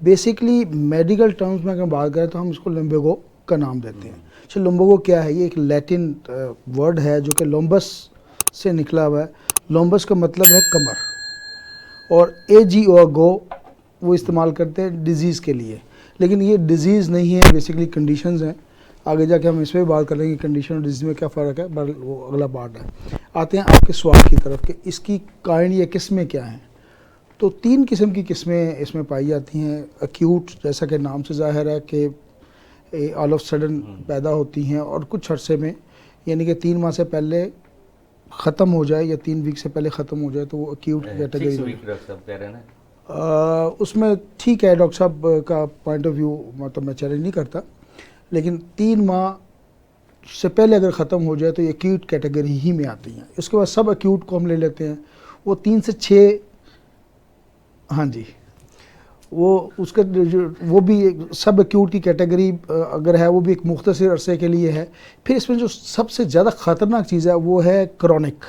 Basically medical terms में अगर बात करें तो हम इसको लम्बेगो का नाम देते हैं। अच्छा, लम्बेगो क्या है? ये एक लैटिन वर्ड है जो कि लोम्बस से निकला हुआ है। लोम्बस का मतलब है कमर, और AGO गो वो इस्तेमाल करते हैं डिजीज़ के लिए, लेकिन ये डिजीज़ नहीं है, बेसिकली कंडीशंस हैं। आगे जाके हम इस पर बात कर लेंगे कंडीशन और डिजीज़ में क्या फ़र्क है, पर वो अगला पार्ट है। आते हैं आपके सवाल की तरफ कि इसकी काइंड या किस्में क्या हैं। तो 3 किस्म की किस्में इसमें पाई जाती हैं। एक्यूट, जैसा कि नाम से ज़ाहिर है कि ऑल ऑफ सडन पैदा होती हैं और कुछ अरसे में, यानी कि 3 माह से पहले ख़त्म हो जाए या 3 वीक से पहले ख़त्म हो जाए तो वो एक्यूट कैटेगरी है। उसमें ठीक है, डॉक्टर साहब का पॉइंट ऑफ व्यू मतलब मैं चैलेंज नहीं करता, लेकिन 3 माह से पहले अगर ख़त्म हो जाए तो ये एक्यूट कैटेगरी ही में आती हैं। इसके बाद सब एक्यूट को हम ले लेते हैं, वो 3 से 6, हाँ जी, वो उसका वो भी सब एक्यूट की कैटेगरी अगर है वो भी एक मुख्तसर अरसे के लिए है। फिर इसमें जो सबसे ज़्यादा ख़तरनाक चीज़ है वो है क्रॉनिक।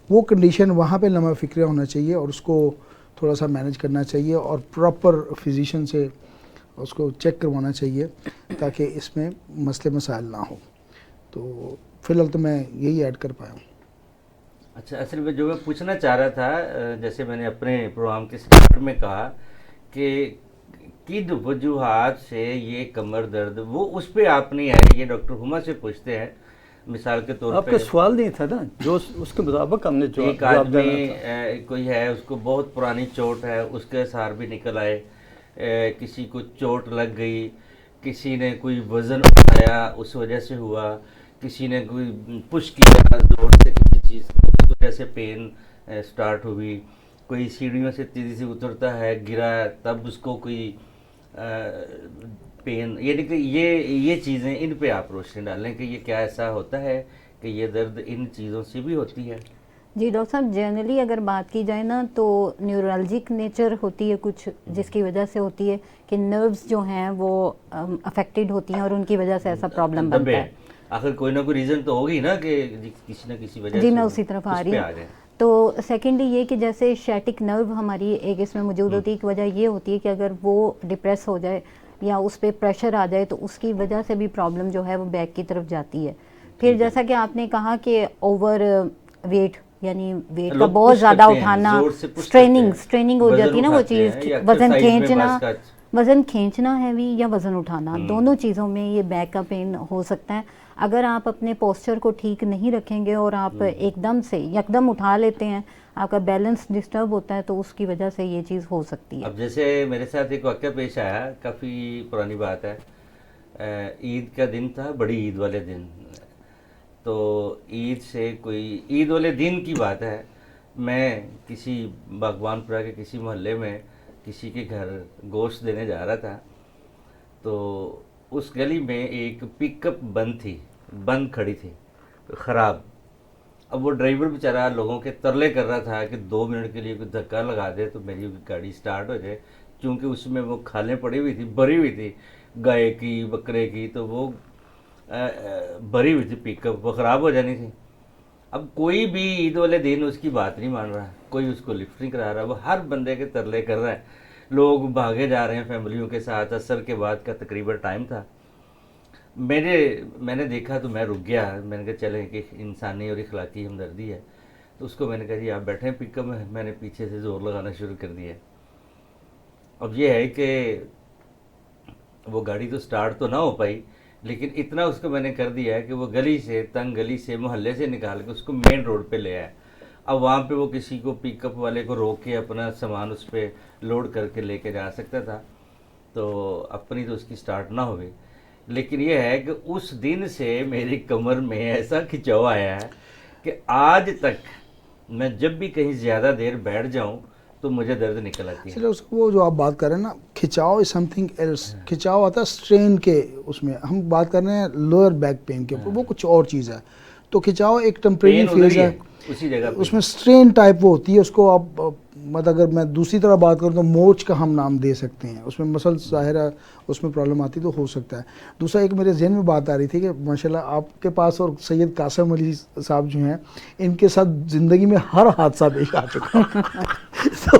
वो कंडीशन वहाँ पे लम्हा फ़िक्र होना चाहिए और उसको थोड़ा सा मैनेज करना चाहिए और प्रॉपर फिजिशियन से उसको चेक करवाना चाहिए ताकि इसमें मसले मसाइल ना हो। तो फ़िलहाल तो मैं यही ऐड कर पाया हूँ। अच्छा, असल में जो मैं पूछना चाह रहा था, जैसे मैंने अपने प्रोग्राम के स्टार्ट में कहा कि किन वजूहात से ये कमर दर्द, वो उस पर आप नहीं आए, ये डॉक्टर हुमा से पूछते हैं। मिसाल के तौर पे आपका सवाल नहीं था ना, जो उसके मुताबिक हमने एक आदमी कोई है, उसको बहुत पुरानी चोट है, उसके सार भी निकल आए, किसी को चोट लग गई, किसी ने कोई वज़न उठाया उस वजह से हुआ, किसी ने कोई पुश किया जोर से किसी चीज़ उस वजह से पेन स्टार्ट हुई, कोई सीढ़ियों से तेज़ी से उतरता है, गिरा तब उसको कोई पेन, यानी कि ये चीज़ें, इन पे आप रोशनी डालें कि ये क्या ऐसा होता है कि ये दर्द इन चीज़ों से भी होती है। जी डॉक्टर साहब, जनरली अगर बात की जाए ना तो न्यूरल्जिक नेचर होती है कुछ, जिसकी वजह से होती है कि नर्व्स जो हैं वो अफेक्टेड होती हैं और उनकी वजह से ऐसा प्रॉब्लम बनता है। आखिर कोई ना कोई रीज़न तो होगी ना कि किसी न किसी वजह से। जी, मैं उसी तरफ आ रही हूँ। तो सेकेंडली ये कि जैसे शैटिक नर्व हमारी एक इसमें मौजूद होती है, एक वजह ये होती है कि अगर वो डिप्रेस हो जाए या उस पर प्रेशर आ जाए तो उसकी वजह से भी प्रॉब्लम जो है वो बैक की तरफ जाती है। फिर जैसा कि आपने कहा कि ओवर वेट, यानी वेट का बहुत ज़्यादा उठाना, स्ट्रेनिंग हो जाती है ना वो चीज़, वज़न खींचना हैवी या वज़न उठाना, दोनों चीज़ों में ये बैक का पेन हो सकता है। अगर आप अपने पोस्चर को ठीक नहीं रखेंगे और आप एकदम से यकदम उठा लेते हैं, आपका बैलेंस डिस्टर्ब होता है, तो उसकी वजह से ये चीज़ हो सकती है। अब जैसे मेरे साथ एक वाक़या पेश आया, काफ़ी पुरानी बात है, ईद का दिन था, बड़ी ईद वाले दिन। तो ईद वाले दिन की बात है, मैं किसी बागवानपुरा के किसी मोहल्ले में किसी के घर गोश्त देने जा रहा था। तो उस गली में एक पिकअप बंद खड़ी थी, ख़राब। अब वो ड्राइवर बेचारा लोगों के तरले कर रहा था कि 2 मिनट के लिए कोई धक्का लगा दे तो मेरी गाड़ी स्टार्ट हो जाए, क्योंकि उसमें वो खालें पड़ी हुई थी, भरी हुई थी, गाय की, बकरे की, तो वो भरी हुई थी पिकअप, वो ख़राब हो जानी थी। अब कोई भी ईद वाले दिन उसकी बात नहीं मान रहा, कोई उसको लिफ्ट नहीं करा रहा, वो हर बंदे के तरले कर रहा है। लोग भागे जा रहे हैं फैमिलियों के साथ। असर के बाद का तकरीबन टाइम था। मैंने देखा तो मैं रुक गया। मैंने कहा चले कि इंसानी और इखलाकी हमदर्दी है, तो उसको मैंने कहा जी आप बैठे पिकअप में। मैंने पीछे से ज़ोर लगाना शुरू कर दिया। अब ये है कि वो गाड़ी तो स्टार्ट तो ना हो पाई, लेकिन इतना उसको मैंने कर दिया है कि वो तंग गली से, मोहल्ले से निकाल के उसको मेन रोड पे ले आया। अब वहाँ पे वो किसी को, पिकअप वाले को रोक के अपना सामान उस पर लोड करके लेके जा सकता था, तो अपनी तो उसकी स्टार्ट ना हुई। लेकिन ये है कि उस दिन से मेरी कमर में ऐसा खिंचाव आया है कि आज तक मैं जब भी कहीं ज़्यादा देर बैठ जाऊँ तो मुझे दर्द निकल आती है। चलो, वो जो आप बात कर रहे हैं ना, खिंचाव इज समथिंग एल्स। खिंचाव आता है स्ट्रेन के, उसमें हम बात कर रहे हैं लोअर बैक पेन के ऊपर, वो कुछ और चीज़ है। तो खिंचाव एक टेम्परेरी फेज है, उसी जगह उसमें स्ट्रेन टाइप वो होती है। उसको आप मतलब अगर मैं दूसरी तरह बात करूँ तो मोच का हम नाम दे सकते हैं। उसमें मसल ज़ाहिर है उसमें प्रॉब्लम आती तो हो सकता है। दूसरा एक मेरे जहन में बात आ रही थी कि माशाल्लाह आपके पास और सैयद कासिम अली साहब जो हैं, इनके साथ ज़िंदगी में हर हादसा पेश आ चुका है। तो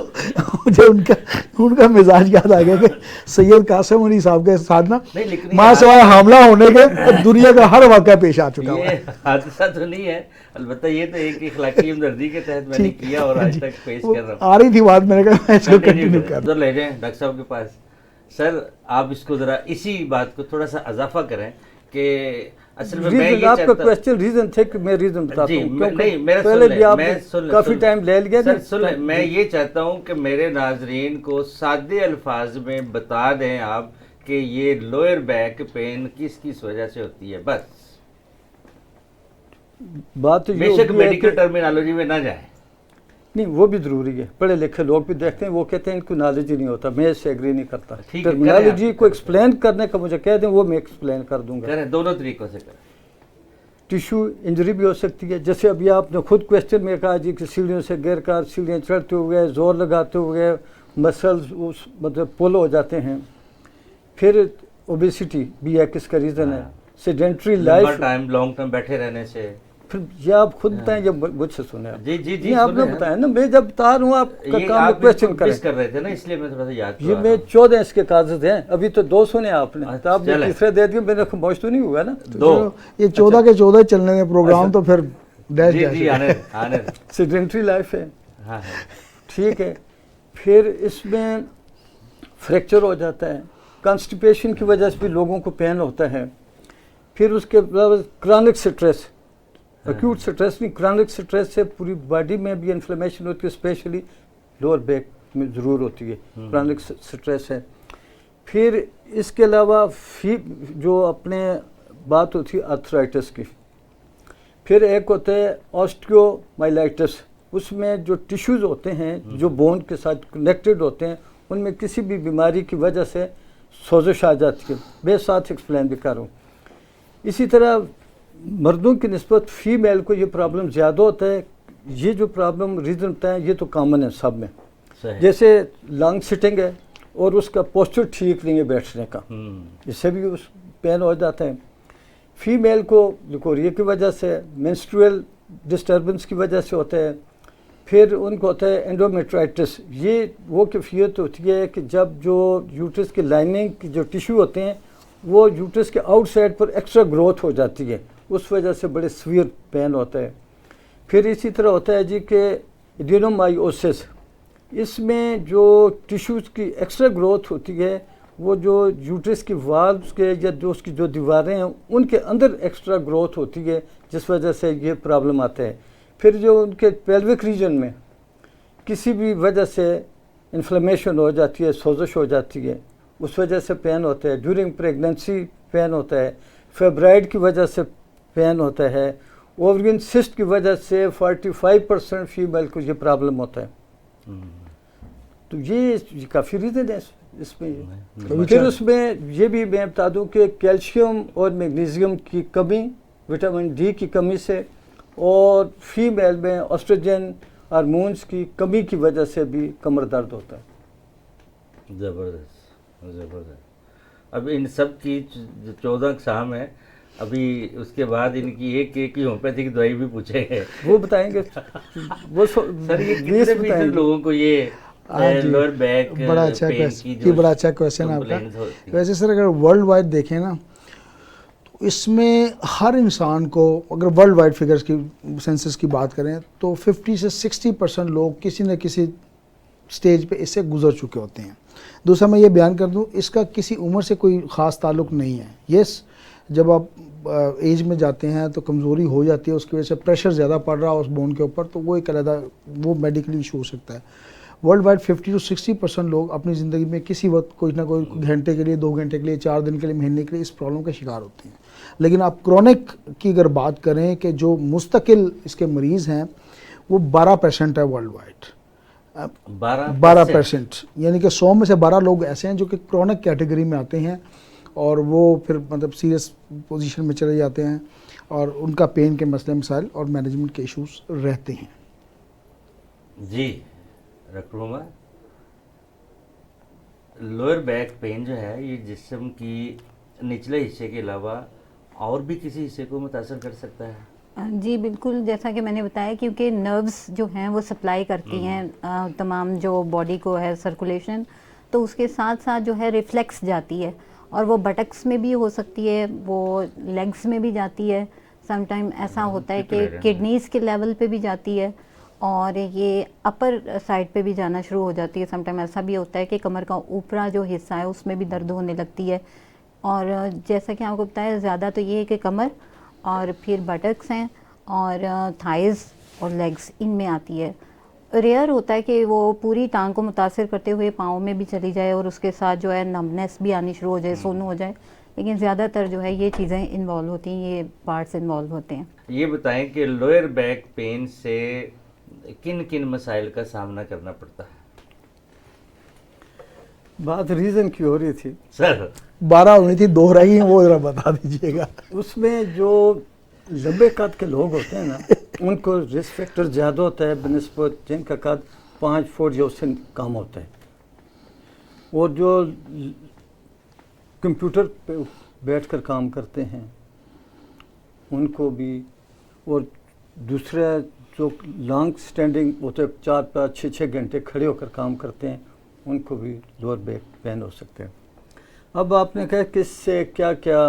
मुझे उनका उनका मिजाज याद आ गया कि सैयद कासिम अली साहब के साथ ना नहीं, लेकिन मां सवाए हमला होने के दुनिया का हर वाक़या पेश आ चुका हुआ ये है। हादसा तो नहीं है, अलबत्ता ये तो एक इखलाकी हमदर्दी के तहत मैंने ठीक, किया और आज जी, तक पेश वो कर रहा हूँ। आ रही थी बात, मैंने कहा मैं इसको कंटिन्यू कर उधर ले जाएं डॉक्टर साहब के पास। सर आप इसको जरा इसी बात को थोड़ा सा इजाफा करें कि असल में मैं ये आपका चाहता क्वेश्चन रीजन थे कि मैं रीजन बताता जी, हूँ नहीं मेरा पहले सुन भी लें, आप मैं सुन लें, काफी सुन लें। टाइम ले लिया सर नहीं? सुन लें, मैं ये चाहता हूँ कि मेरे नाजरीन को सादे अल्फाज में बता दें आप कि ये लोअर बैक पेन किस किस वजह से होती है, बस। बात तो ये बेशक होती है मेडिकल कि- टर्मिनोलॉजी में ना जाए। नहीं वो भी जरूरी है, पढ़े लिखे लोग भी देखते हैं, वो कहते हैं इनको नॉलेज ही नहीं होता, मैं इससे एग्री नहीं करता। ठीक है, टर्मिनोलॉजी करें को आप। एक्सप्लेन करने का मुझे कह दें, वो मैं एक्सप्लेन कर दूंगा। करें, दोनों तरीकों से करें। टिश्यू इंजरी भी हो सकती है, जैसे अभी आपने खुद क्वेश्चन में कहा जी कि सीढ़ियों से गिर कर सीढ़ियाँ चढ़ते हुए जोर लगाते हुए मसल्स उस मतलब पुल हो जाते हैं। फिर ओबेसिटी भी एक इसका रीज़न है, सेडेंट्री लंबा लाइफ। टाइम लॉन्ग टर्म बैठे रहने से। फिर ये आप खुद बताएं, जब मुझसे सुने आप। जी जी जी, नहीं आपने सुने हैं। बताया ना, मैं जब बता रहा हूँ आपका ये काम आप क्वेश्चन करें। मिस कर रहे थे ना, इसलिए मैं थोड़ा सा याद ये करवा मैं रहा हूँ। 14 इसके कागज हैं, अभी तो 2 सुने आपने, तो अच्छा, आपने चलें। तीसरे दे दिए, मेरे खामोश तो नहीं हुआ ना। दो। ये 14 के 14 चलने में प्रोग्राम, तो फिर डैश जी जी, डैश आने दे, आने दे। सेडेंट्री लाइफ है, हाँ हाँ। ठीक है। फिर इसमें फ्रैक्चर हो जाता है, कॉन्स्टिपेशन की वजह से भी लोगों को पेन होता है। फिर उसके बाद क्रॉनिक स्ट्रेस, एक्यूट स्ट्रेस नहीं, क्रॉनिक स्ट्रेस से पूरी बॉडी में भी इन्फ्लेमेशन होती है, स्पेशली लोअर बैक में ज़रूर होती है, क्रॉनिक स्ट्रेस है। फिर इसके अलावा जो अपने बात होती है आर्थराइटिस की। फिर एक होता है ऑस्टियोमाइलाइटिस, उसमें जो टिश्यूज़ होते हैं जो बोन के साथ कनेक्टेड होते हैं, उनमें किसी भी बीमारी की वजह से सोजिश आ जाती है। मैं साथ एक्सप्लेन भी कर रहा हूँ। इसी तरह मर्दों की निस्बत फीमेल को ये प्रॉब्लम ज़्यादा होता है। ये जो प्रॉब्लम रीज़न बताएं, ये तो कॉमन है सब में। सही। जैसे लॉन्ग सिटिंग है और उसका पोस्चर ठीक नहीं है बैठने का, इससे भी उस पेन हो जाता है। फीमेल को लिकोरिया की वजह से, मेंस्ट्रुअल डिस्टर्बेंस की वजह से होता है। फिर उनको होता है एंडोमेट्राइटिस। ये वो कैफियत होती है कि जब जो यूट्रस की लाइनिंग की जो टिश्यू होते हैं वो यूट्रस के आउटसाइड पर एक्स्ट्रा ग्रोथ हो जाती है, उस वजह से बड़े सीवियर पेन होता है। फिर इसी तरह होता है जी कि एडेनोमायोसिस, इसमें जो टिश्यूज़ की एक्स्ट्रा ग्रोथ होती है वो जो यूट्रस की वाल्व्स के या जो उसकी जो दीवारें हैं उनके अंदर एक्स्ट्रा ग्रोथ होती है, जिस वजह से ये प्रॉब्लम आता है। फिर जो उनके पेल्विक रीजन में किसी भी वजह से इन्फ्लेमेशन हो जाती है, सोजिश हो जाती है, उस वजह से पेन होता है। ड्यूरिंग प्रेगनेंसी पेन होता है, फेब्राइड की वजह से पेन होता है, ओवरियन सिस्ट की वजह से 45% फीमेल को ये प्रॉब्लम होता है। तो ये काफ़ी रीज़न है इसमें। फिर उसमें ये भी मैं बता दूं कि कैल्शियम और मैग्नीशियम की कमी, विटामिन डी की कमी से, और फीमेल में ऑस्ट्रोजन हार्मोन्स की कमी की वजह से भी कमर दर्द होता है। ज़बरदस्त ज़बरदस्त। अब इन सब की जो 14 अक़साम है, अभी उसके बाद इनकी एक की होम्योपैथिक दवाई भी पूछेंगे, वो बताएंगे। वो सर ये कितने फीसद लोगों को ये लोअर बैक बड़ा अच्छा पेन क्वेश्चन, की जो बड़ा अच्छा क्वेश्चन आपका। complaints होती हैं। वैसे सर अगर वर्ल्ड वाइड देखें ना, तो इसमें हर इंसान को, अगर वर्ल्ड वाइड फिगर्स की, सेंसस की बात करें, तो 50 से 60% लोग किसी न किसी स्टेज पे इससे गुजर चुके होते हैं। दूसरा मैं ये बयान कर दूं, इसका किसी उम्र से कोई ख़ास ताल्लुक़ नहीं है। यस, जब आप एज में जाते हैं तो कमज़ोरी हो जाती है, उसकी वजह से प्रेशर ज़्यादा पड़ रहा है उस बोन के ऊपर, तो वो एक अलग वो मेडिकली इशू हो सकता है। वर्ल्ड वाइड 50 से 60% लोग अपनी ज़िंदगी में किसी वक्त कोई ना कोई घंटे के लिए, 2 घंटे के लिए, 4 दिन के लिए, महीने के लिए इस प्रॉब्लम का शिकार होते हैं। लेकिन आप क्रॉनिक की अगर बात करें कि जो मुस्तकिल इसके मरीज़ हैं वो 12% है वर्ल्ड वाइड। 12%, यानी कि 100 में से 12 लोग ऐसे हैं जो कि क्रॉनिक कैटेगरी में आते हैं, और वो फिर मतलब सीरियस पोजीशन में चले जाते हैं, और उनका पेन के मसले मसाइल और मैनेजमेंट के इश्यूज रहते हैं। जी doctor Mohammad, lower back pain जो है ये जिस्म की निचले हिस्से के अलावा और भी किसी हिस्से को मुतासर कर सकता है? जी बिल्कुल, जैसा कि मैंने बताया, क्योंकि नर्व्स जो हैं वो सप्लाई करती हैं तमाम जो बॉडी को है सर्कुलेशन, तो उसके साथ साथ जो है रिफ्लेक्स जाती है, और वो बटक्स में भी हो सकती है, वो लेग्स में भी जाती है, समटाइम ऐसा होता है कि किडनीज के लेवल पे भी जाती है, और ये अपर साइड पे भी जाना शुरू हो जाती है। समटाइम ऐसा भी होता है कि कमर का ऊपरा जो हिस्सा है उसमें भी दर्द होने लगती है। और जैसा कि आपको बताया, ज़्यादा तो ये है कि कमर और फिर बटक्स हैं और थाइज़ और लेग्स, इनमें आती है। रेयर होता है कि वो पूरी टांग को मुतासिर करते हुए पाँव में भी चली जाए और उसके साथ जो है नमनेस भी आनी शुरू हो जाए, सोनू हो जाए, लेकिन ज़्यादातर जो है ये चीज़ें इन्वॉल्व होती हैं, ये पार्ट्स इन्वॉल्व होते हैं। ये बताएं कि लोअर बैक पेन से किन किन मसाइल का सामना करना पड़ता है? बात रीज़न की हो रही थी सर 12 होनी थी, दोहराई है, वो जरा बता दीजिएगा। उसमें जो लंबे कद के लोग होते हैं ना, उनको रिस्क फैक्टर ज़्यादा होता है बनिस्बत जिनका कद 5 फुट या उससे कम होता है। और जो कंप्यूटर पे बैठकर काम करते हैं उनको भी, और दूसरा जो लॉन्ग स्टैंडिंग होते 4-5-6 घंटे खड़े होकर काम करते हैं उनको भी लोअर बैक पेन हो सकते हैं। अब आपने कहा कि इससे क्या क्या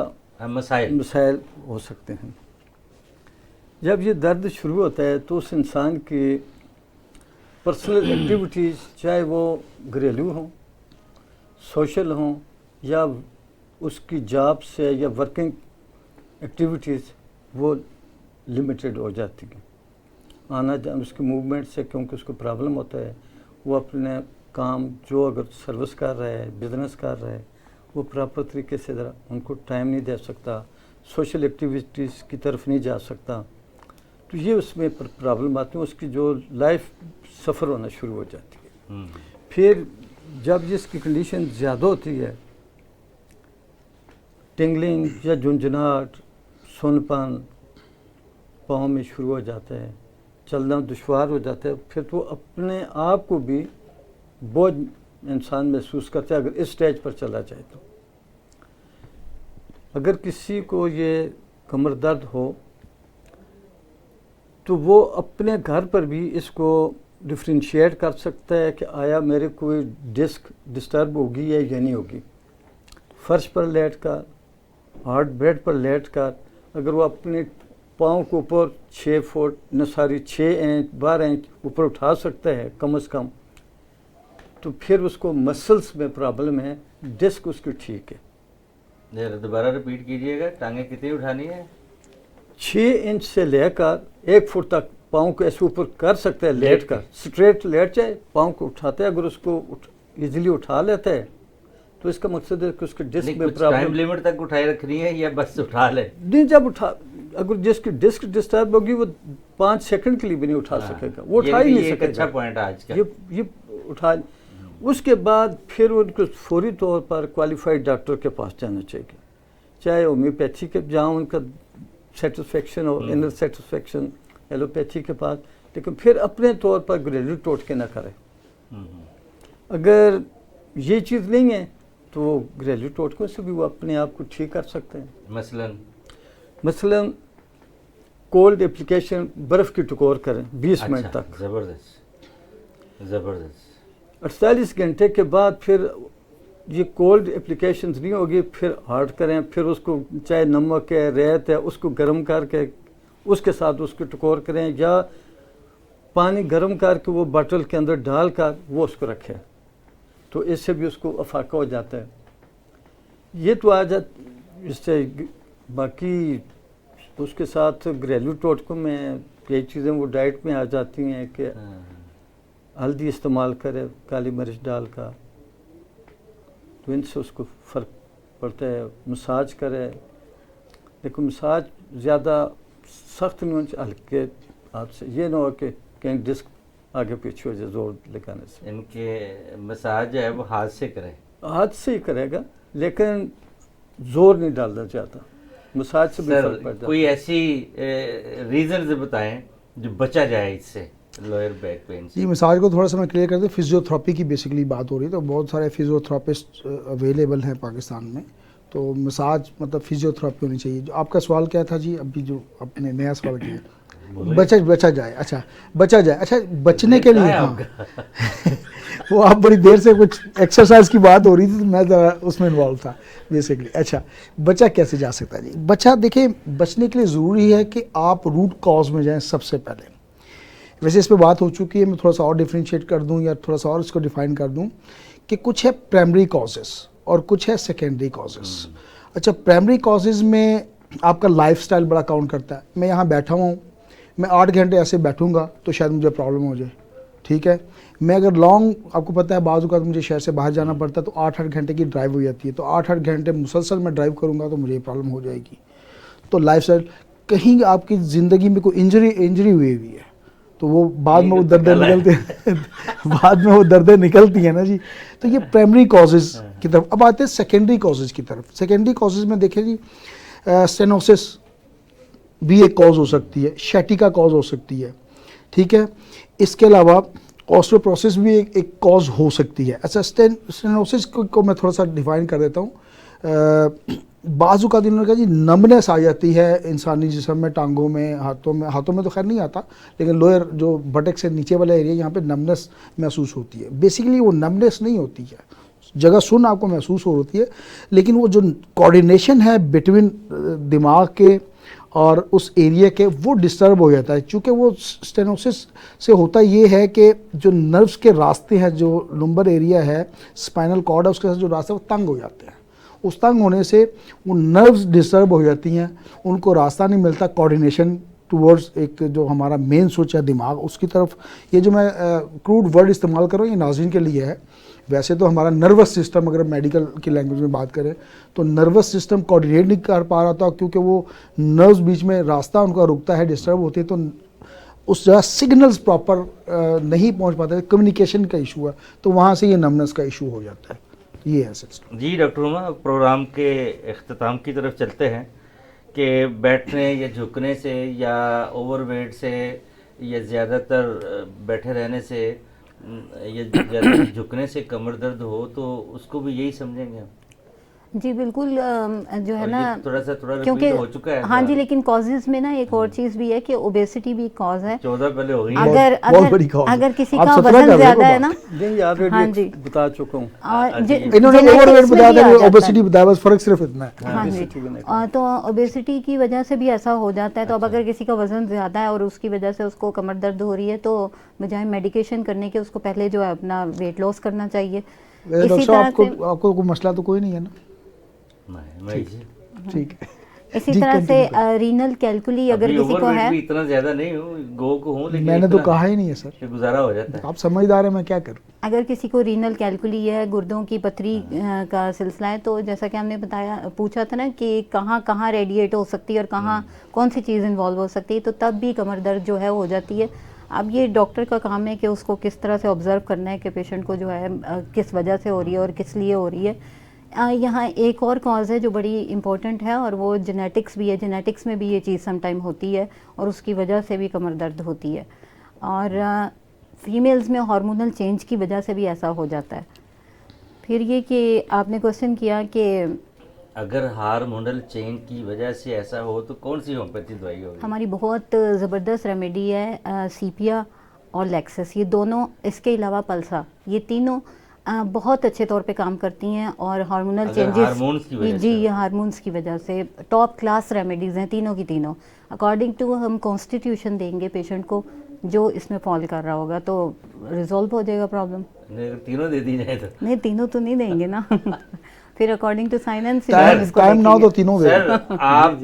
मसाइल हो सकते हैं। जब ये दर्द शुरू होता है तो उस इंसान की पर्सनल एक्टिविटीज़, चाहे वो घरेलू हों, सोशल हों, या उसकी जॉब से या वर्किंग एक्टिविटीज़, वो लिमिटेड हो जाती हैं। आना जाना उसकी मूवमेंट से, क्योंकि उसको प्रॉब्लम होता है, वो अपने काम जो अगर सर्विस कर रहा है, बिजनेस कर रहा है, वो प्रॉपर तरीके से ज़रा उनको टाइम नहीं दे सकता, सोशल एक्टिविटीज़ की तरफ नहीं जा सकता, तो ये उसमें प्रॉब्लम आती है, उसकी जो लाइफ सफ़र होना शुरू हो जाती है। फिर जब जिसकी कंडीशन ज़्यादा होती है, टिंगलिंग या झुंझुनाहट, सुनपन पाँव में शुरू हो जाता है, चलना दुश्वार हो जाता है, फिर तो अपने आप को भी बोझ इंसान महसूस करता है अगर इस स्टेज पर चला जाए तो। अगर किसी को ये कमर दर्द हो तो वो अपने घर पर भी इसको डिफ्रेंशिएट कर सकता है कि आया मेरे कोई डिस्क डिस्टर्ब होगी या नहीं होगी। फर्श पर लेट कर, हार्ड बेड पर लेट कर, अगर वो अपने पाँव को ऊपर 6 फुट न सारी 6 इंच 12 इंच ऊपर उठा सकता है कम से कम, तो फिर उसको मसल्स में प्रॉब्लम है, डिस्क उसकी ठीक है। जरा दोबारा रिपीट कीजिएगा, टांगे कितनी उठानी है? 6 इंच से लेकर 1 फुट तक पाँव को ऐसे ऊपर कर सकते हैं लेट कर, स्ट्रेट लेट जाए, पाँव को उठाते हैं, अगर उसको इजीली उठा लेते हैं तो इसका मकसद है कि उसके डिस्क में प्रॉब्लम। टाइम लिमिट तक उठाए रखनी है या बस उठा ले? नहीं, जब उठा, अगर जिसकी डिस्क डिस्टर्ब होगी वो 5 सेकंड के लिए भी नहीं उठा सकेगा, वो उठा ही नहीं सकेगा। अच्छा पॉइंट आज का ये उठा। उसके बाद फिर उनको फौरी तौर पर क्वालिफाइड डॉक्टर के पास जाना चाहिए, चाहे होम्योपैथी के जहाँ उनका सेटिस्फेक्शन हो, इनर सेटिस्फेक्शन, एलोपैथी के पास, लेकिन फिर अपने तौर पर घरेलू टोटके ना करें। अगर ये चीज़ नहीं है तो घरेलू टोटकों से भी वो अपने आप को ठीक कर सकते हैं। मसलन कोल्ड एप्लीकेशन, बर्फ़ की टकोर करें 20 मिनट तक, ज़बरदस्त 48 घंटे के बाद फिर ये कोल्ड एप्लीकेशंस नहीं होगी, फिर हार्ड करें, फिर उसको चाहे नमक है, रेत है, उसको गर्म करके उसके साथ उसको टकोर करें, या पानी गर्म करके वो बॉटल के अंदर डाल कर वो उसको रखें, तो इससे भी उसको अफाका हो जाता है। ये तो आ जा इससे बाकी उसके साथ घरेलू टोटकों में कई चीज़ें वो डाइट में आ जाती हैं कि हल्दी इस्तेमाल करे काली मिर्च डालकर, तो इनसे उसको फ़र्क पड़ता है। मसाज करे, लेकिन मसाज ज़्यादा सख्त नहीं होनी चाहिए, हल्के हाथ से, ये ना हो कि कहीं डिस्क आगे पीछे हो जाए जोर लगाने से। इनके मसाज है वो हाथ से करें? हाथ से ही करेगा, लेकिन जोर नहीं डालना चाहता, मसाज से भी फर्क पड़ जाता। कोई ऐसी रीजन बताएं जो बचा जाए इससे, लोअर बैक पेन से? ये मसाज को थोड़ा सा मैं क्लियर कर दूं, फिजियोथेरेपी की बेसिकली बात हो रही है, तो बहुत सारे फिजियोथेरेपिस्ट अवेलेबल हैं पाकिस्तान में, तो मसाज मतलब फिजियोथेरेपी होनी चाहिए। जो आपका सवाल क्या था जी, अभी जो आपने नया सवाल किया, बचा जाए, अच्छा बचा जाए, अच्छा बचने के लिए, हाँ वो आप बड़ी देर से कुछ एक्सरसाइज की बात हो रही थी तो मैं ज़रा उसमें इन्वॉल्व था बेसिकली। अच्छा बचा कैसे जा सकता है जी? बचा देखिए, बचने के लिए ज़रूरी है कि आप रूट कॉज में जाएं सबसे पहले। वैसे इस पर बात हो चुकी है, मैं थोड़ा सा और डिफ्रेंशिएट कर दूं या थोड़ा सा और इसको डिफाइन कर दूं कि कुछ है प्राइमरी कॉजेस और कुछ है सेकेंडरी कॉजेस। अच्छा, प्राइमरी कॉजेज में आपका लाइफस्टाइल बड़ा काउंट करता है। मैं यहाँ बैठा हुआ हूँ, मैं 8 घंटे ऐसे बैठूंगा तो शायद मुझे प्रॉब्लम हो जाए, ठीक है। मैं अगर लॉन्ग, आपको पता है बाज़ औक़ात मुझे शहर से बाहर जाना पड़ता है तो 8-8 घंटे की ड्राइव हो जाती है, तो 8-8 घंटे मुसलसल मैं ड्राइव करूँगा तो मुझे प्रॉब्लम हो जाएगी। तो लाइफस्टाइल, कहीं आपकी ज़िंदगी में कोई इंजरी हुई है तो वो बाद में वो दर्दें निकलती हैं बाद में वो दर्दें निकलती हैं ना जी। तो ये प्राइमरी कॉजेज़ की तरफ। अब आते हैं सेकेंडरी कॉजेज़ की तरफ। सेकेंडरी कॉजेज़ में देखें जी, स्टेनोसिस भी एक कॉज हो सकती है, शैटिका कॉज हो सकती है, ठीक है। इसके अलावा ऑस्टियोपोरोसिस भी एक कॉज हो सकती है। अच्छा, स्टेनोसिस को मैं थोड़ा सा डिफाइन कर देता हूँ। बाजू का दिन का जी नमनेस आ जाती है इंसानी जिस्म में, टांगों में, हाथों में तो खैर नहीं आता, लेकिन लोअर जो बटक से नीचे वाला एरिया यहाँ पे नमनेस महसूस होती है। बेसिकली वो नमनेस नहीं होती है, जगह सुन आपको महसूस हो होती है, लेकिन वो जो कोऑर्डिनेशन है बिटवीन दिमाग के और उस एरिया के, वो डिस्टर्ब हो जाता है। चूँकि वो स्टेनोसिस से होता ये है कि जो नर्व्स के रास्ते हैं, जो लुम्बर एरिया है, स्पाइनल कॉर्ड है, उसके साथ जो रास्ते वो तंग हो जाते हैं। उस तंग होने से वो नर्व्स डिस्टर्ब हो जाती हैं, उनको रास्ता नहीं मिलता कोऑर्डिनेशन टूवर्ड्स एक जो हमारा मेन स्विच है दिमाग, उसकी तरफ। ये जो मैं क्रूड वर्ड इस्तेमाल कर रहा हूँ ये नाज़रीन के लिए है। वैसे तो हमारा नर्वस सिस्टम, अगर मेडिकल की लैंग्वेज में बात करें तो नर्वस सिस्टम कोऑर्डिनेट नहीं कर पा रहा था, क्योंकि वो नर्व्स बीच में रास्ता उनका रुकता है, डिस्टर्ब होती है, तो उस जगह सिग्नल्स प्रॉपर नहीं पहुंच पाते, कम्युनिकेशन का इशू है, तो वहाँ से ये नमनेस का इशू हो जाता है। ये है सिस्टम जी। डॉक्टर उमा, प्रोग्राम के अख्ताम की तरफ चलते हैं कि बैठने या झुकने से या ओवरवेट से या ज़्यादातर बैठे रहने से या ज़्यादा झुकने से कमर दर्द हो तो उसको भी यही समझेंगे हम? जी बिल्कुल, जो है और ना, ये थोड़ा क्योंकि repeat हो चुका है। हाँ जी, लेकिन कॉजेज में ना एक और चीज़ भी है कि ओबेसिटी भी कॉज है। 14 पहले हो गई है। बहुत बड़ी cause है। अगर किसी आप का 17 वजन कर रहे हो ज़्यादा है ना, नहीं यार, हाँ जी, बता चुका हूँ। इन्होंने ओवरवेट बताया था, ओबेसिटी बताया, बस फर्क सिर्फ इतना है। हाँ जी। तो ओबेसिटी की वजह से भी ऐसा हो जाता है। तो अब अगर किसी का वजन ज़्यादा है और उसकी वजह से उसको कमर दर्द हो रही है, तो बजाय मेडिकेशन करने के उसको पहले जो है अपना वेट लॉस करना चाहिए। इसी तरह से आपको कोई मसला तो कोई नहीं है ना? ठीक है। इसी तरह से रीनल कैलकुली अगर किसी को है, भी इतना ज्यादा नहीं हूँ, गो को हूँ, लेकिन मैंने तो कहा ही नहीं है सर, गुजारा हो जाता है। आप समझदार है, मैं क्या करूँ। अगर किसी को रीनल कैलकुली है, गुर्दों की पथरी का सिलसिला है, तो जैसा कि हमने पूछा था ना कि कहाँ कहाँ रेडिएट हो सकती है और कहाँ कौन सी चीज़ इन्वॉल्व हो सकती है, तो तब भी कमर दर्द जो है हो जाती है। अब ये डॉक्टर का काम है कि उसको किस तरह से ऑब्जर्व करना है कि पेशेंट को जो है किस वजह से हो रही है और किस लिए हो रही है। यहाँ एक और कॉज है जो बड़ी इम्पोर्टेंट है और वो जेनेटिक्स भी है। जेनेटिक्स में भी ये चीज़ समटाइम होती है और उसकी वजह से भी कमर दर्द होती है। और फीमेल्स में हार्मोनल चेंज की वजह से भी ऐसा हो जाता है। फिर ये कि आपने क्वेश्चन किया कि अगर हार्मोनल चेंज की वजह से ऐसा हो तो कौन सी होम्योपैथी दवाई होगी? हमारी बहुत ज़बरदस्त रेमेडी है सीपिया और लेक्सस, ये दोनों, इसके अलावा पल्सा, ये तीनों बहुत अच्छे तौर पे काम करती हैं और हार्मोनल चेंजेस, जी ये हार्मोन्स की वजह से टॉप क्लास रेमेडीज़ हैं तीनों की तीनों। अकॉर्डिंग टू हम कॉन्स्टिट्यूशन देंगे पेशेंट को जो इसमें फॉल कर रहा होगा तो रिजॉल्व हो जाएगा प्रॉब्लम। तीनों दे दी जाए तो? नहीं, तीनों तो नहीं देंगे ना फिर अकॉर्डिंग टू साइंस टाइम ना तो तीनों दे। सर आप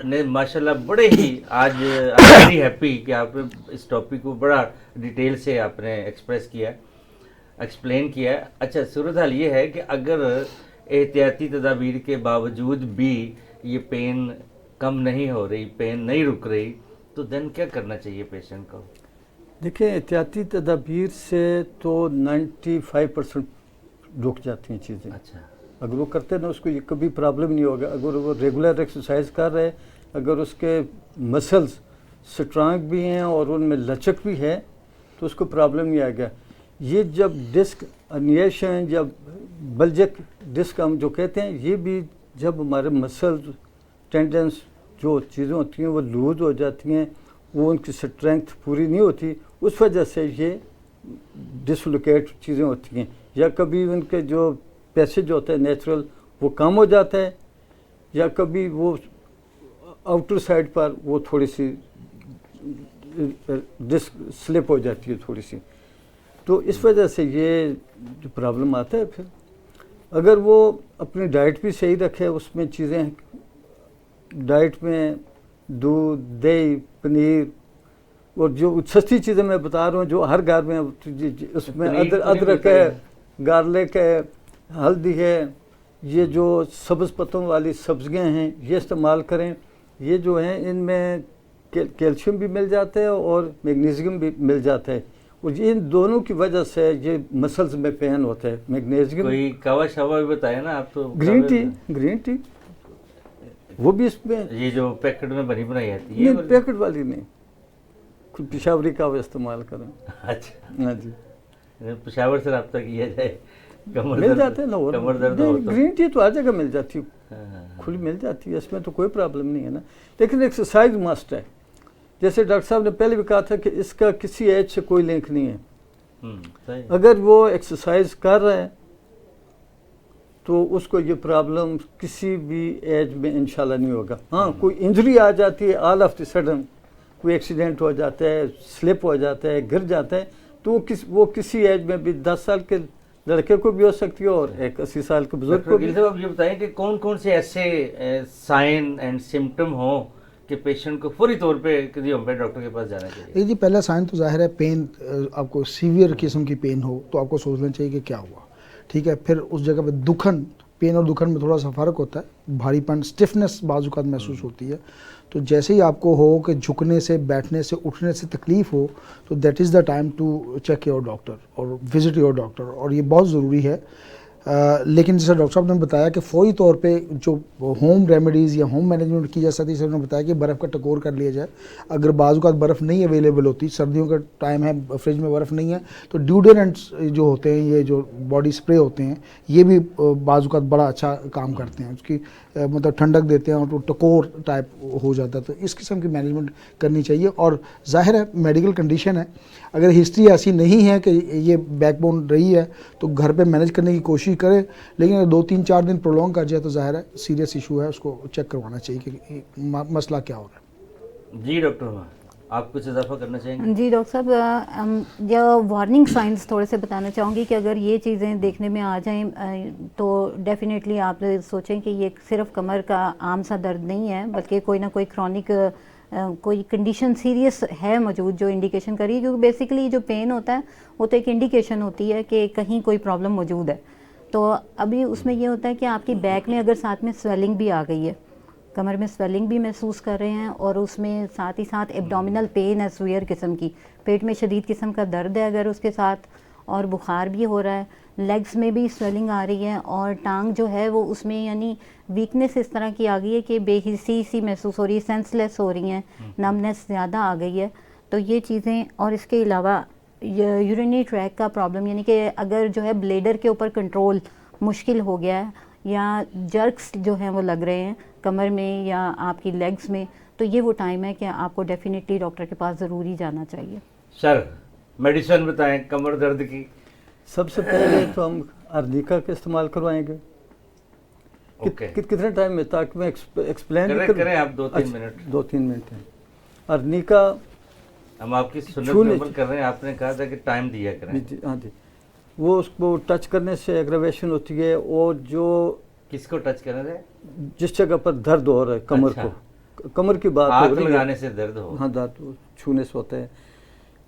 ने माशाल्लाह बड़े ही आज वेरी हैप्पी कि आपने इस टॉपिक को बड़ा डिटेल से आपने एक्सप्लेन किया। अच्छा, सूरत हाल ये है कि अगर एहतियाती तदाबीर के बावजूद भी ये पेन कम नहीं हो रही, पेन नहीं रुक रही, तो देन क्या करना चाहिए पेशेंट को? देखिए, एहतियाती तदाबीर से तो 95% रुक जाती हैं चीज़ें। अच्छा, अगर वो करते ना उसको ये कभी प्रॉब्लम नहीं होगा। अगर वो रेगुलर एक्सरसाइज कर रहे, अगर उसके मसल्स स्ट्रांग भी हैं और उनमें लचक भी है तो उसको प्रॉब्लम नहीं आएगा। ये जब डिस्क अनिएशन, जब बल्जक डिस्क हम जो कहते हैं, ये भी जब हमारे मसल्स टेंडेंस जो चीज़ें होती हैं वो लूज हो जाती हैं, वो उनकी स्ट्रेंथ पूरी नहीं होती, उस वजह से ये डिसलोकेट चीज़ें होती हैं, या कभी उनके जो पैसेज होता है नेचुरल वो कम हो जाता है, या कभी वो आउटर साइड पर वो थोड़ी सी डिस्क स्लिप हो जाती है थोड़ी सी। तो इस वजह से ये जो प्रॉब्लम आता है, फिर अगर वो अपनी डाइट भी सही रखे, उसमें चीज़ें डाइट में दूध, दही, पनीर और जो सस्ती चीज़ें मैं बता रहा हूँ जो हर घर में, उसमें अदरक है, गार्लिक है, हल्दी है, ये जो सब्ज़ पत्तों वाली सब्जियां हैं ये इस्तेमाल करें। ये जो हैं इनमें कैल्शियम भी मिल जाता है और मैग्नीशियम भी मिल जाता है, और इन दोनों की वजह से ये मसल्स में पेन होता है। मैग्नीशियम कोई कावा शावा भी बताया ना आप तो। ग्रीन टी वो भी इसमें, ये जो पैकेट में बनी बनाई आती है, नहीं पैकेट वाली नहीं, खुद पेशावरी का इस्तेमाल करें। अच्छा, हाँ जी, पेशावर से रब्ता किया जाए, मिल जाते हैं ना, कमर दर्द हो तो ग्रीन टी तो हर जगह मिल जाती है, हाँ। खुली मिल जाती है, इसमें तो कोई प्रॉब्लम नहीं है ना। लेकिन एक्सरसाइज मस्ट है, जैसे डॉक्टर साहब ने पहले भी कहा था कि इसका किसी एज से कोई लिंक नहीं है। सही। अगर वो एक्सरसाइज कर रहे हैं तो उसको ये प्रॉब्लम किसी भी एज में इंशाल्लाह नहीं होगा। हाँ, कोई इंजरी आ जाती है ऑल ऑफ द सडन, कोई एक्सीडेंट हो जाता है, स्लिप हो जाता है, गिर जाता है, तो वो किसी एज में भी 10 साल के लड़के को भी हो सकती है और एक 80 साल के बुजुर्ग को भी। आप ये बताएं कि कौन कौन से ऐसे साइन एंड सिम्टम हो कि पेशेंट को फौरी तौर पे किसी होम्योपैथ डॉक्टर के पास जाना चाहिए? एक जी पहला साइन तो जाहिर है पेन, आपको सीवियर किस्म की पेन हो तो आपको सोचना चाहिए कि क्या हुआ, ठीक है। फिर उस जगह पे दुखन, पेन और दुखन में थोड़ा सा फ़र्क होता है, भारीपन, स्टिफनेस बाजुकात महसूस होती है। तो जैसे ही आपको हो कि झुकने से, बैठने से, उठने से तकलीफ़ हो, तो that is the time to check your doctor और विज़िट योर डॉक्टर, और ये बहुत ज़रूरी है। लेकिन जैसे डॉक्टर साहब ने बताया कि फ़ौरी तौर पे जो होम रेमेडीज़ या होम मैनेजमेंट की जा सकती है, उन्होंने बताया कि बर्फ़ का टकोर कर लिया जाए। अगर बाजुकात बर्फ़ नहीं अवेलेबल होती, सर्दियों का टाइम है, फ्रिज में बर्फ़ नहीं है, तो ड्यूडेरेंट्स जो होते हैं, ये जो बॉडी स्प्रे होते हैं, ये भी बाजुकात बड़ा अच्छा काम करते हैं, उसकी मतलब ठंडक देते हैं और तो टकोर टाइप हो जाता है। तो इस किस्म की मैनेजमेंट करनी चाहिए। और जाहिर है मेडिकल कंडीशन है, अगर हिस्ट्री ऐसी नहीं है कि ये बैकबोन रही है तो घर पे मैनेज करने की कोशिश करें, लेकिन अगर 2-3-4 दिन प्रोलॉन्ग कर जाए तो जाहिर है सीरियस इशू है, उसको चेक करवाना चाहिए कि मसला क्या हो रहा है। जी डॉक्टर, आप कुछ इजाफा करना चाहेंगे? जी डॉक्टर साहब, जो वार्निंग साइंस थोड़े से बताना चाहूँगी कि अगर ये चीज़ें देखने में आ जाएं तो डेफिनेटली आप सोचें कि ये सिर्फ कमर का आम सा दर्द नहीं है, बल्कि कोई ना कोई क्रॉनिक कोई कंडीशन सीरियस है मौजूद जो इंडिकेशन करी है। क्योंकि बेसिकली जो पेन होता है वो तो एक इंडिकेशन होती है कि कहीं कोई प्रॉब्लम मौजूद है। तो अभी उसमें ये होता है कि आपकी बैक में अगर साथ में स्वेलिंग भी आ गई है, कमर में स्वेलिंग भी महसूस कर रहे हैं, और उसमें साथ ही साथ एब्डोमिनल पेन है सीवियर किस्म की, पेट में शदीद किस्म का दर्द है अगर उसके साथ, और बुखार भी हो रहा है, लेग्स में भी स्वेलिंग आ रही है, और टांग जो है वो उसमें यानी वीकनेस इस तरह की आ गई है कि बेहिसी सी महसूस हो रही है, सेंसलेस हो रही हैं, नमनेस ज़्यादा आ गई है। तो ये चीज़ें, और इसके अलावा यूरिनरी ट्रैक का प्रॉब्लम, यानी कि अगर जो है ब्लेडर के ऊपर कंट्रोल मुश्किल हो गया है, या जर्क्स जो हैं वो लग रहे हैं कमर में या आपकी लेग्स में, तो ये वो टाइम है कि आपको डेफिनेटली डॉक्टर के पास ज़रूरी जाना चाहिए। सर मेडिसिन बताएं कमर दर्द की। सबसे पहले तो हम अर्निका का इस्तेमाल करवाएंगे। कितने टाइम में, ताकि मैं एक्सप्लेन करें आप 2-3 मिनट। 2-3 मिनट है। अर्निका हम आपकी सुन्नत पे अमल कर रहे हैं, आपने कहा था कि टाइम दिया करें। हाँ जी, वो उसको टच करने से एग्रेवेशन होती है, और जो किसको टच करने से? जिस जगह पर दर्द हो रहा है कमर अच्छा। को, कमर की बात हाथ हो रही है, लगाने से दर्द हो। हाँ, दांत छूने से होता है।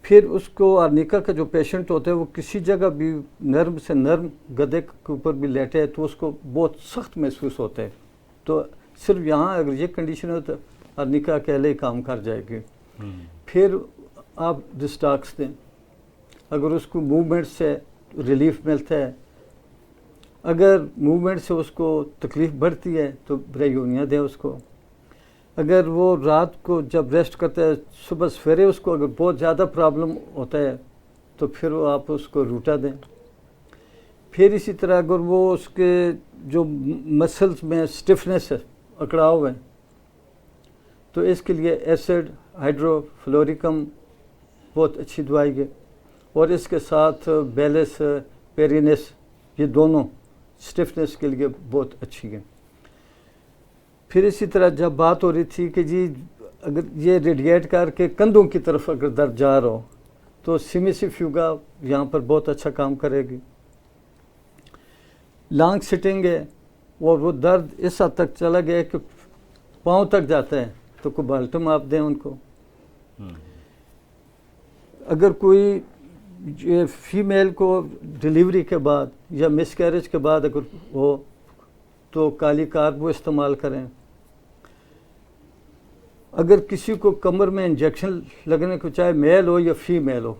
फिर उसको अर्निका का जो पेशेंट होता है वो किसी जगह भी नर्म से नर्म गद्दे के ऊपर भी लेटे है तो उसको बहुत सख्त महसूस होता है। तो सिर्फ यहाँ अगर ये कंडीशन हो तो अर्निका अकेले ही काम कर जाएगी। फिर आप डिस्टॉक्स दें, अगर उसको मूवमेंट से रिलीफ मिलता है, अगर मूवमेंट से उसको तकलीफ़ बढ़ती है तो ब्रेयोनिया दें उसको। अगर वो रात को जब रेस्ट करता है, सुबह सवेरे उसको अगर बहुत ज़्यादा प्रॉब्लम होता है तो फिर वो आप उसको रूटा दें। फिर इसी तरह अगर वो उसके जो मसल्स में स्टिफनेस है, अकड़ाव है, तो इसके लिए एसिड हाइड्रोफ्लोरिकम बहुत अच्छी दवाई है। और इसके साथ बेलिस पेरिनेस, ये दोनों स्टिफनेस के लिए बहुत अच्छी है। फिर इसी तरह जब बात हो रही थी कि जी अगर ये रेडिएट करके कंधों की तरफ अगर दर्द जा रहा हो तो सिमिसिफ्यूगा यहाँ पर बहुत अच्छा काम करेगी। लॉन्ग सिटिंग है और वो दर्द इस हद तक चला गया कि पाँव तक जाता है, तो कोबाल्टम आप दें उनको। अगर कोई फीमेल को डिलीवरी के बाद या मिसकैरेज के बाद अगर हो तो काली कार्बो इस्तेमाल करें। अगर किसी को कमर में इंजेक्शन लगने को, चाहे मेल हो या फीमेल हो,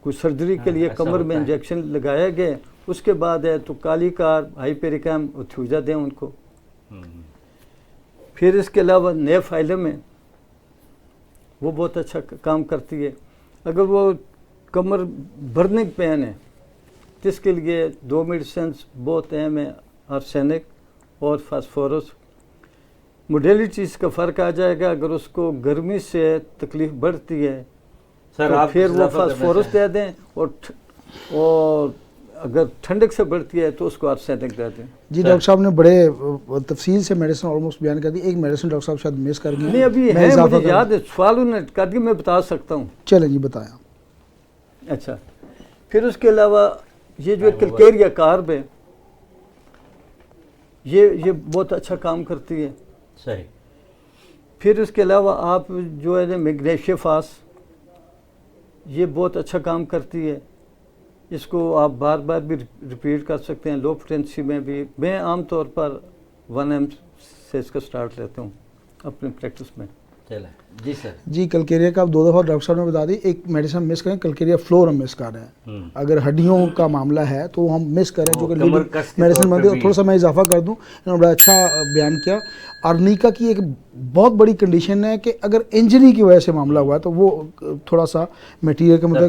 कोई सर्जरी के लिए कमर में इंजेक्शन लगाया गया, उसके बाद है तो काली कार्ब, हाइपेरिकैम और थ्यूजा दें उनको। फिर इसके अलावा नेफाइलम है, वो बहुत अच्छा काम करती है। अगर वो कमर बर्निंग पेन है तो इसके लिए दो मेडिसिन बहुत अहम है, आर्सेनिक और फास्फोरस। मोडेलिटीज़ का फ़र्क आ जाएगा। अगर उसको गर्मी से तकलीफ़ बढ़ती है सर तो आप फिर वो इजाफा करना फास्फोरस चाहें? दे दें, और अगर ठंडक से बढ़ती है तो उसको आर्सेनिक दे दें। जी डॉक्टर साहब ने बड़े तफसील से मेडिसिन ऑलमोस्ट बयान कर दी। एक मेडिसिन डॉक्टर साहब शायद मिस कर गए। नहीं अभी मैं है, इजाफा मुझे कर- याद है, सवाल उन्होंने कर दिया, मैं बता सकता हूँ। चलें जी बताया। अच्छा, फिर उसके अलावा ये जो कलकेरिया कार्ब है, ये बहुत अच्छा काम करती है। सही। फिर उसके अलावा आप जो है मैग्नीशियम फास, ये बहुत अच्छा काम करती है। इसको आप बार बार भी रिपीट कर सकते हैं। लो पोटेंसी में भी मैं आमतौर पर 1 ml से इसका स्टार्ट लेता हूँ अपनी प्रैक्टिस में। चला जी सर। जी कलकेरिया का आप 2 दफ़ा डॉक्टर साहब ने बता दी। एक मेडिसिन मिस करें, कलकेरिया फ्लोर हम मिस कर रहे हैं। अगर हड्डियों का मामला है तो हम मिस करें, जो कि कमर कस के मेडिसिन तौर पे बनती है। भी- थोड़ा सा मैं इजाफा कर दूं, इन्होंने बड़ा अच्छा बयान किया। आर्निका की एक बहुत बड़ी कंडीशन है कि अगर इंजरी की वजह से मामला हुआ है तो वो थोड़ा सा मटेरियल के मतलब